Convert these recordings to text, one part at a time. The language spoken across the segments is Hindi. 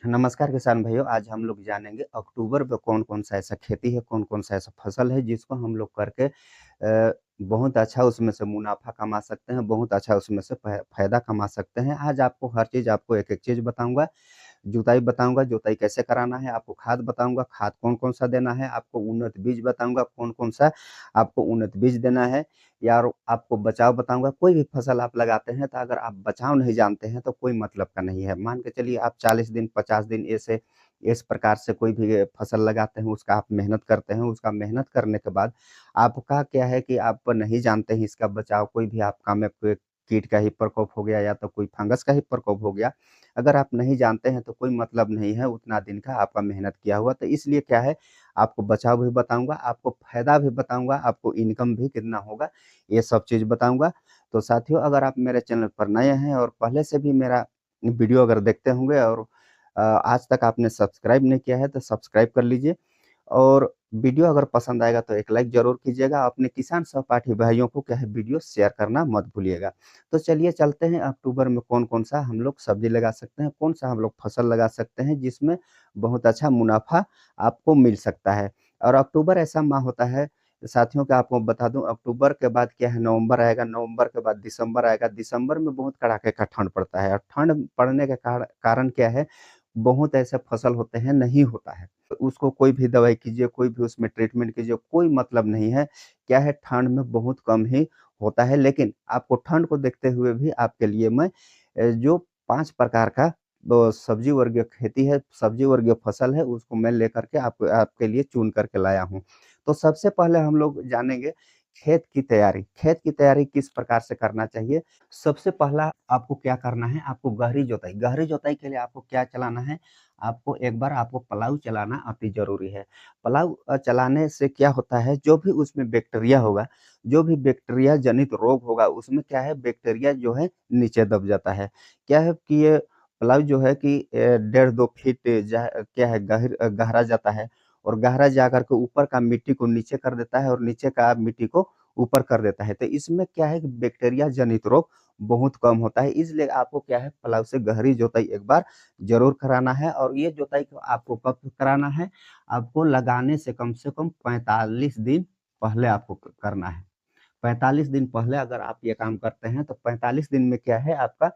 नमस्कार किसान भाइयों, आज हम लोग जानेंगे अक्टूबर में कौन-कौन सा ऐसा खेती है, कौन-कौन सा ऐसा फसल है जिसको हम लोग करके बहुत अच्छा उसमें से मुनाफ़ा कमा सकते हैं, बहुत अच्छा उसमें से फ़ायदा कमा सकते हैं। आज आपको हर चीज़ आपको एक-एक चीज़ बताऊँगा। जुताई बताऊँगा, जुताई कैसे कराना है, आपको खाद बताऊँगा, खाद कौन-कौन सा देना है, आपको उन्नत बीज बताऊँगा, कौन-कौन सा आपको उन्नत बीज देना है या आपको बचाव बताऊँगा। कोई भी फसल आप लगाते हैं तो अगर आप बचाव नहीं जानते हैं तो कोई मतलब का नहीं है। मान के चलिए आप 40 दिन, 50 दिन ऐसे इस प्रकार से कोई भी फसल लगाते हैं, उसका आप मेहनत करते हैं, उसका मेहनत करने के बाद आपका क्या है कि आप नहीं जानते हैं इसका बचाव, कोई भी आपका में कोई कीट का ही प्रकोप हो गया या तो कोई फंगस का ही प्रकोप हो गया। अगर आप नहीं जानते हैं तो कोई मतलब नहीं है उतना दिन का आपका मेहनत किया हुआ। तो इसलिए क्या है, आपको बचाव भी बताऊँगा, आपको फ़ायदा भी बताऊँगा, आपको इनकम भी कितना होगा, ये सब चीज़ बताऊँगा। तो साथियों, अगर आप मेरे चैनल पर नए हैं और पहले से भी मेरा वीडियो अगर देखते होंगे और आज तक आपने सब्सक्राइब नहीं किया है तो सब्सक्राइब कर लीजिए। और वीडियो अगर पसंद आएगा तो एक लाइक ज़रूर कीजिएगा। अपने किसान सहपाठी भाइयों को क्या है, वीडियो शेयर करना मत भूलिएगा। तो चलिए चलते हैं अक्टूबर में कौन-कौन सा हम लोग सब्ज़ी लगा सकते हैं, कौन-सा हम लोग फसल लगा सकते हैं जिसमें बहुत अच्छा मुनाफ़ा आपको मिल सकता है। और अक्टूबर ऐसा माह होता है साथियों कि आपको बता दूँ, अक्टूबर के बाद क्या है, नवंबर आएगा, नवंबर के बाद दिसंबर आएगा, दिसंबर में बहुत कड़ाके का ठंड पड़ता है और ठंड पड़ने के कारण क्या है, बहुत ऐसे फसल होते हैं नहीं होता है। उसको कोई भी दवाई कीजिए, कोई भी उसमें ट्रीटमेंट कीजिए, कोई मतलब नहीं है। क्या है, ठंड में बहुत कम ही होता है, लेकिन आपको ठंड को देखते हुए भी आपके लिए मैं जो 5 प्रकार का सब्ज़ी वर्गीय खेती है, सब्ज़ी वर्गीय फसल है, उसको मैं लेकर के आपके लिए चुन कर के लाया हूँ। तो सबसे पहले हम लोग जानेंगे खेत की तैयारी। खेत की तैयारी किस प्रकार से करना चाहिए? सबसे पहला आपको क्या करना है, आपको गहरी जोताई। गहरी जोताई के लिए आपको क्या चलाना है, आपको एक बार आपको प्लाऊ चलाना अति ज़रूरी है। प्लाऊ चलाने से क्या होता है, जो भी उसमें बैक्टीरिया होगा, जो भी बैक्टीरिया जनित रोग होगा, उसमें क्या है, बैक्टीरिया जो है नीचे दब जाता है। क्या है कि ये प्लाऊ जो है कि 1.5-2 फीट क्या है, गहरा जाता है और गहरा जाकर के ऊपर का मिट्टी को नीचे कर देता है और नीचे का मिट्टी को ऊपर कर देता है। तो इसमें क्या है कि बैक्टीरिया जनित रोग बहुत कम होता है, इसलिए आपको क्या है, प्लाऊ से गहरी जोताई एक बार ज़रूर कराना है। और ये जोताई को आपको कब कराना है, आपको लगाने से कम 45 दिन पहले आपको करना है। 45 दिन पहले अगर आप ये काम करते हैं तो 45 दिन में क्या है, आपका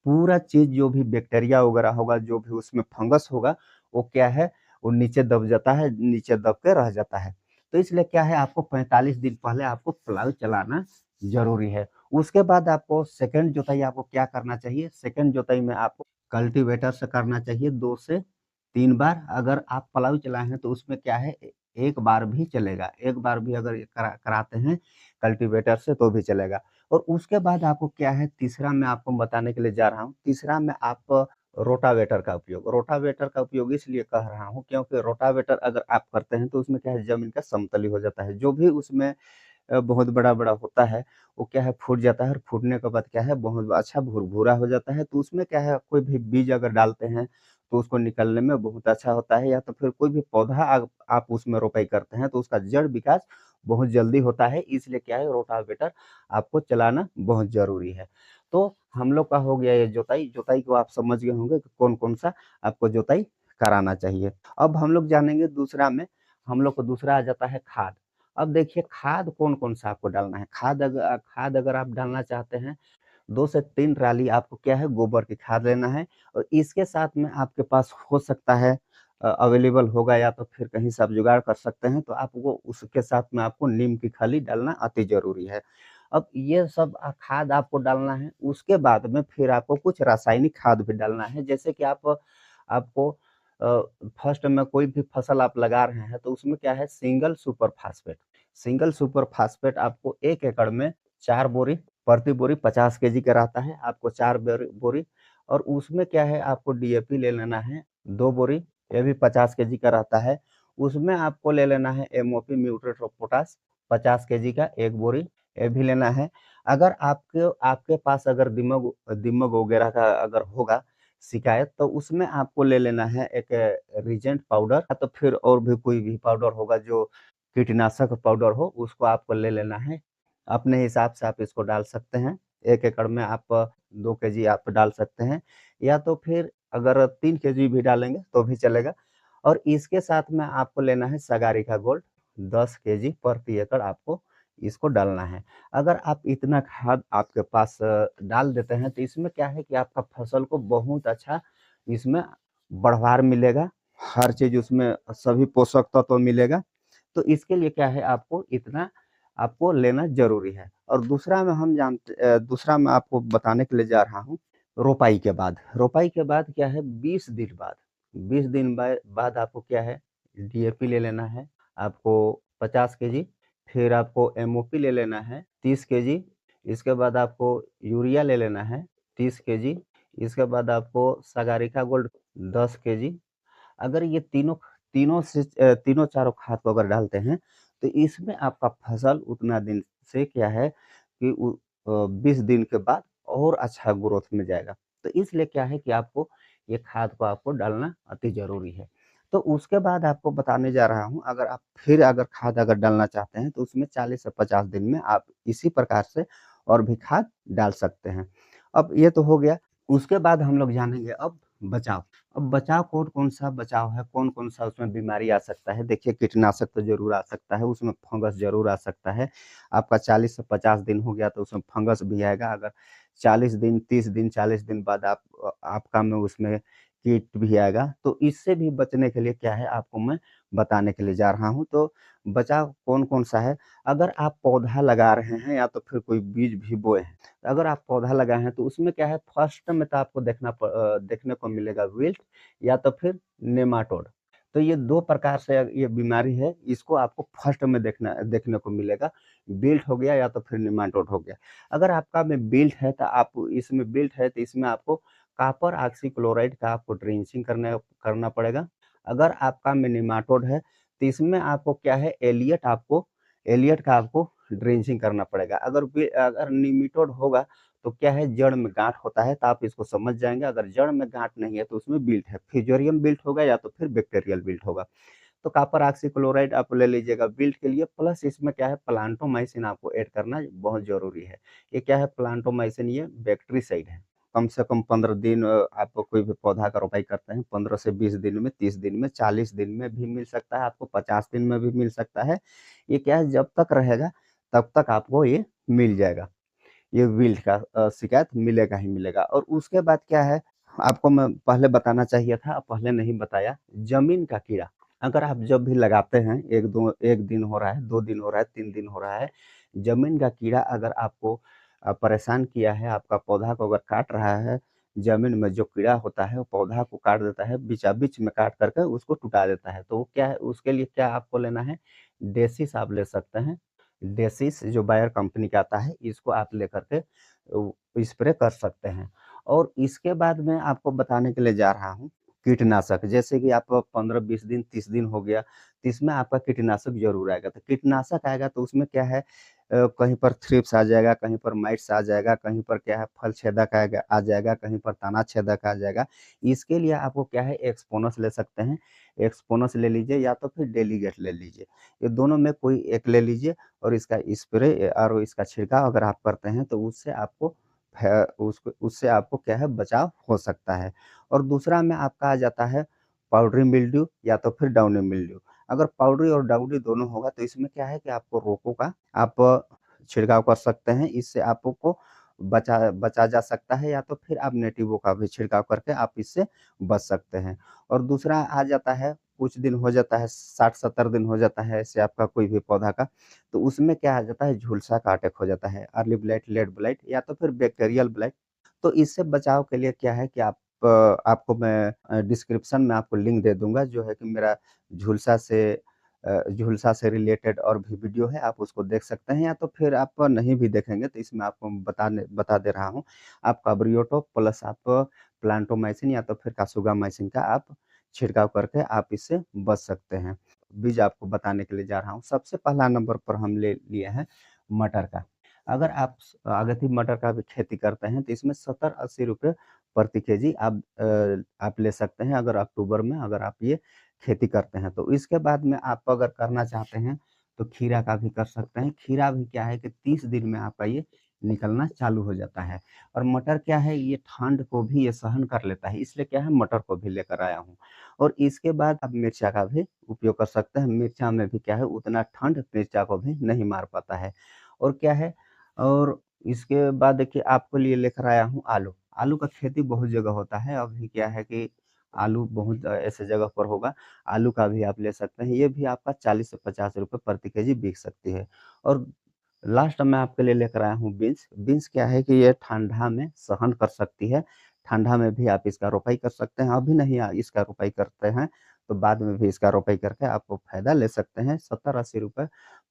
पूरा चीज़ जो भी बैक्टीरिया वगैरह होगा, जो भी उसमें फंगस होगा, वो क्या है, वो नीचे दब जाता है, नीचे दब के रह जाता है। तो इसलिए क्या है, आपको 45 दिन पहले आपको प्लाऊ चलाना ज़रूरी है। उसके बाद आपको सेकंड जोताई आपको क्या करना चाहिए, सेकंड जोताई में आपको कल्टीवेटर से करना चाहिए 2 से 3 बार। अगर आप प्लाऊ चलाए हैं तो उसमें क्या है, 1 बार भी चलेगा, 1 बार भी अगर ये कराते हैं कल्टीवेटर से तो भी चलेगा। और उसके बाद आपको क्या है, तीसरा मैं आपको बताने के लिए जा रहा हूँ। तीसरा में आप रोटावेटर का उपयोग इसलिए कह रहा हूँ क्योंकि रोटावेटर अगर आप करते हैं तो उसमें क्या है, ज़मीन का समतल ही हो जाता है। जो भी उसमें बहुत बड़ा-बड़ा होता है, वो क्या है, फूट जाता है और फूटने के बाद क्या है, बहुत अच्छा भुरभुरा हो जाता है। तो उसमें क्या है, कोई भी बीज अगर डालते हैं, तो उसको निकलने में बहुत अच्छा होता है, या तो फिर कोई भी पौधा आप उसमें रोपाई करते हैं, तो उसका जड़ विकास बहुत जल्दी होता है। इसलिए क्या है, रोटावेटर आपको चलाना बहुत ज़रूरी है। तो हम लोग का हो गया ये जोताई। जोताई को आप समझ गए होंगे कि कौन-कौन सा आपको जोताई कराना चाहिए। अब हम लोग जानेंगे दूसरा में, हम लोग को दूसरा आ जाता है खाद। अब देखिए खाद कौन-कौन सा आपको डालना है। खाद अगर आप डालना चाहते हैं, 2 से 3 ट्राली आपको क्या है, गोबर की खाद लेना है और इसके साथ में आपके पास हो सकता है अवेलेबल होगा या तो फिर कहीं से आप जुगाड़ कर सकते हैं, तो आपको उसके साथ में आपको नीम की खली डालना अति ज़रूरी है। अब ये सब खाद आपको डालना है, उसके बाद में फिर आपको कुछ रासायनिक खाद भी डालना है। जैसे कि आपको फर्स्ट में कोई भी फसल आप लगा रहे हैं तो उसमें क्या है, single super phosphate. Single super phosphate आपको 1 एकड़ में 4 बोरी, प्रति बोरी 50 केजी का रहता है, आपको 4 बोरी। और उसमें क्या है, आपको डीएपी ले लेना है 2 बोरी, ये भी 50 केजी का रहता है। उसमें आपको ले लेना है MOP, muriate of potash, 50 KG का 1 बोरी, ये भी लेना है। अगर आपके पास अगर दीमक दीमक वगैरह का अगर होगा शिकायत, तो उसमें आपको ले लेना है एक रीजेंट पाउडर, या तो फिर और भी कोई भी पाउडर होगा जो कीटनाशक पाउडर हो, उसको आपको ले लेना है। अपने हिसाब से आप इसको डाल सकते हैं। 1 एकड़ में आप 2 केजी आप डाल सकते हैं, या तो फिर अगर 3 केजी भी डालेंगे तो भी चलेगा। और इसके साथ में आपको लेना है सगारी का गोल्ड 10 केजी प्रति एकड़ आपको इसको डालना है। अगर आप इतना खाद आपके पास डाल देते हैं तो इसमें क्या है कि आपका फसल को बहुत अच्छा इसमें बढ़वार मिलेगा, हर चीज़ उसमें सभी पोषक तत्व तो मिलेगा। तो इसके लिए क्या है आपको इतना आपको लेना ज़रूरी है। और दूसरा मैं आपको बताने के लिए जा रहा हूँ रोपाई के बाद क्या है 20 दिन बाद 20 दिन बाद आपको क्या है डीएपी ले लेना है आपको 50 केजी, फिर आपको एमओपी ले लेना है 30 केजी, इसके बाद आपको यूरिया ले लेना है 30 केजी, इसके बाद आपको सागारिका गोल्ड 10 केजी। अगर ये तीनों चारों खाद को अगर डालते हैं तो इसमें आपका फसल उतना दिन से क्या है कि 20 दिन के बाद और अच्छा ग्रोथ में जाएगा। तो इसलिए क्या है कि आपको ये खाद को आपको डालना अति ज़रूरी है। तो उसके बाद आपको बताने जा रहा हूँ, अगर आप फिर अगर खाद अगर डालना चाहते हैं तो उसमें 40 से 50 दिन में आप इसी प्रकार से और भी खाद डाल सकते हैं। अब ये तो हो गया, उसके बाद हम लोग जानेंगे अब बचाव। अब बचाव कौन-कौन सा बचाव है, कौन-कौन सा उसमें बीमारी आ सकता है। देखिए कीटनाशक तो ज़रूर आ सकता है, उसमें फंगस ज़रूर आ सकता है। आपका 40 से 50 दिन हो गया तो उसमें फंगस भी आएगा। अगर 40 दिन, 30 दिन, 40 दिन बाद आपका में उसमें कीट भी आएगा। तो इससे भी बचने के लिए क्या है आपको मैं बताने के लिए जा रहा हूँ। तो बचाव कौन-कौन सा है, अगर आप पौधा लगा रहे हैं या तो फिर कोई बीज भी बोए हैं, अगर आप पौधा लगाए हैं तो उसमें क्या है फर्स्ट में तो आपको देखने को मिलेगा विल्ट या तो फिर नेमाटोड। तो ये 2 प्रकार से ये बीमारी है, इसको आपको फर्स्ट में देखने को मिलेगा। विल्ट हो गया या तो फिर नेमाटोड हो गया। अगर आपका में विल्ट है तो इसमें आपको कॉपर ऑक्सीक्लोराइड का आपको ड्रेंचिंग करना पड़ेगा। अगर आपका में नेमाटोड है तो इसमें आपको क्या है एलियट का आपको ड्रेंचिंग करना पड़ेगा। अगर निमेटोड होगा तो क्या है जड़ में गांठ होता है तो आप इसको समझ जाएंगे। अगर जड़ में गांठ नहीं है तो उसमें बिल्ट है, फिजोरियम बिल्ट होगा या तो फिर बैक्टीरियल बिल्ट होगा। तो कॉपर ऑक्सीक्लोराइड आप ले लीजिएगा बिल्ट के लिए, प्लस इसमें क्या है प्लांटोमाइसिन आपको ऐड करना बहुत जरूरी है। ये क्या है प्लांटोमाइसिन, ये बैक्टीरिसाइड है। कम से कम 15 दिन आप कोई भी पौधा का रोपाई करते हैं 15 से 20 दिन में, 30 दिन में, 40 दिन में भी मिल सकता है आपको, 50 दिन में भी मिल सकता है। ये क्या है जब तक रहेगा तब तक आपको ये मिल जाएगा। ये विल्ट का शिकायत मिलेगा ही मिलेगा। और उसके बाद क्या है आपको मैं पहले बताना चाहिए था, पहले नहीं बताया, जमीन का कीड़ा। अगर आप जब भी लगाते हैं 1 दिन हो रहा है, 2 दिन हो रहा है, 3 दिन हो रहा है, जमीन का कीड़ा अगर आपको परेशान किया है, आपका पौधा को अगर काट रहा है, जमीन में जो कीड़ा होता है वो पौधा को काट देता है, बीचा-बीच में काट करके उसको टुटा देता है। तो वो क्या है उसके लिए क्या आपको लेना है, डेसिस आप ले सकते हैं। डेसिस जो बायर कंपनी का आता है, इसको आप लेकर के स्प्रे कर सकते हैं। और इसके बाद मैं आपको बताने के लिए जा रहा हूँ कीटनाशक। जैसे कि आप 15-20 दिन, 30 दिन हो गया, तो इसमें आपका कीटनाशक ज़रूर आएगा। तो कीटनाशक आएगा तो उसमें क्या है कहीं पर थ्रिप्स आ जाएगा, कहीं पर माइट्स आ जाएगा, कहीं पर क्या है फल छेदक आ जाएगा, कहीं पर तना छेदक आ जाएगा। इसके लिए आपको क्या है एक्सपोनस ले सकते हैं। एक्सपोनस ले लीजिए या तो फिर डेलीगेट ले लीजिए। ये दोनों में कोई एक ले लीजिए और इसका स्प्रे और इसका छिड़काव अगर आप करते हैं तो उससे आपको क्या है बचाव हो सकता है। और दूसरा में आपका आ जाता है पाउडरी मिल्ड्यू या तो फिर डाउनी मिल्ड्यू। अगर पाउडरी और डाउनी दोनों होगा तो इसमें क्या है कि आपको रोको का आप छिड़काव कर सकते हैं। इससे आपको बचा बचा जा सकता है या तो फिर आप नेटिवो का भी छिड़काव करके आप इससे बच सकते हैं। और दूसरा आ जाता है कुछ दिन हो जाता है 60-70 दिन हो जाता है ऐसे आपका कोई भी पौधा का, तो उसमें क्या आ जाता है झुलसा का अटैक हो जाता है, अर्ली ब्लाइट, लेट ब्लाइट या तो फिर बैक्टीरियल ब्लाइट। तो इससे बचाव के लिए क्या है कि आपको मैं डिस्क्रिप्शन में आपको लिंक दे दूँगा जो है कि मेरा झुलसा से झुलसा से रिलेटेड और भी वीडियो है, आप उसको देख सकते हैं या तो फिर आप नहीं भी देखेंगे तो इसमें आपको बता दे रहा हूँ। आप कार्बोरियोटॉप प्लस आप प्लांटोमाइसिन या तो फिर कासुगामाइसिन का आप छिड़काव करके आप इससे बच सकते हैं। बीज आपको बताने के लिए जा रहा हूँ। सबसे पहला नंबर पर हम ले लिए हैं मटर का। अगर आप अगति मटर का भी खेती करते हैं तो इसमें 70-80 रुपए प्रति केजी आप ले सकते हैं अगर अक्टूबर में अगर आप ये खेती करते हैं तो। इसके बाद में आप अगर करना चाहते हैं तो खीरा का भी कर सकते हैं। खीरा भी क्या है कि 30 दिन में आपका ये निकलना चालू हो जाता है। और मटर क्या है, ये ठंड को भी ये सहन कर लेता है, इसलिए क्या है मटर को भी लेकर आया हूँ। और इसके बाद आप मिर्चा का भी उपयोग कर सकते हैं। मिर्चा में भी क्या है उतना ठंड मिर्चा को भी नहीं मार पाता है। और क्या है, और इसके बाद देखिए आपके लिए लेकर आया हूँ आलू। आलू का खेती बहुत जगह होता है, अभी क्या है कि आलू बहुत ऐसे जगह पर होगा, आलू का भी आप ले सकते हैं। ये भी आपका 40 से 50 रुपए प्रति केजी बिक सकती है। और लास्ट मैं आपके लिए लेकर आया हूँ बीन्स। बीन्स क्या है कि ये ठंडा में सहन कर सकती है, ठंडा में भी आप इसका रोपाई कर सकते हैं। अभी नहीं इसका रोपाई करते हैं, तो बाद में भी इसका रोपाई करके आपको फ़ायदा ले सकते हैं। 70-80 रुपए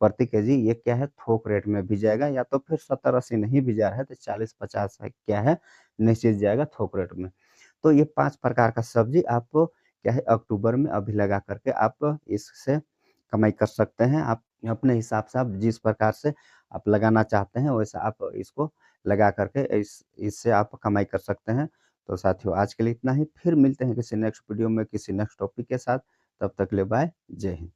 प्रति केजी ये क्या है थोक रेट में भी जाएगा, या तो फिर 70-80 नहीं भी जा रहा है तो 40-50 है क्या है निश्चित जाएगा थोक रेट में। तो ये 5 प्रकार का सब्ज़ी आपको क्या है अक्टूबर में अभी लगा कर के आप इससे कमाई कर सकते हैं। आप अपने हिसाब से आप जिस प्रकार से आप लगाना चाहते हैं वैसा आप इसको लगा कर के इससे आप कमाई कर सकते हैं। तो साथियों आज के लिए इतना ही, फिर मिलते हैं किसी नेक्स्ट वीडियो में किसी नेक्स्ट टॉपिक के साथ। तब तक के लिए बाय, जय हिंद।